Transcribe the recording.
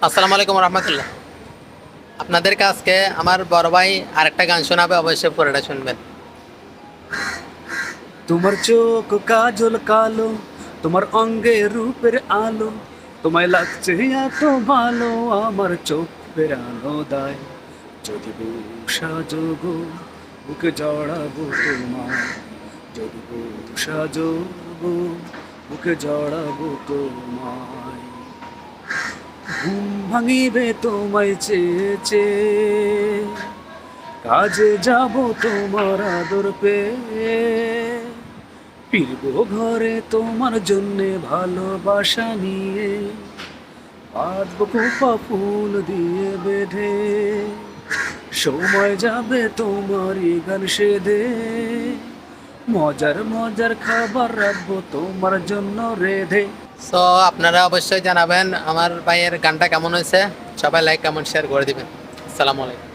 আসসালামু আলাইকুম রহমতুল্লাহ। আপনাদেরকে আজকে আমার বড় ভাই আরেকটা গান শোনাবে, অবশ্যই পুরোটা শুনবেন। তোমার চোখ কাজল কালো, তোমার অঙ্গে রূপের আলো, তোমায় লাগছে এত ভালো, আমার চোখ ফেরানো দায়। যদি সাজগো বুকে জড়াবো তোমার, যদি সাজগো বুকে জড়াবো তোমায়। ঘুম ভাঙিবে তোমায় চেয়ে চেয়ে, কাজে যাব তোমার আদর পেয়ে, ফিরবো ঘরে তোমার জন্যে ভালোবাসা নিয়ে, বাঁধবো খোপা ফুল দিয়ে বেঁধে, সময় যাবে তোমারই গান সেধে, মজার মজার খাবার রাখবো তোমার জন্য রেধে। সো আপনারা অবশ্যই জানাবেন আমার ভাইয়ের গানটা কেমন হয়েছে। সবাই লাইক কমেন্ট শেয়ার করে দিবেন। আসসালামু আলাইকুম।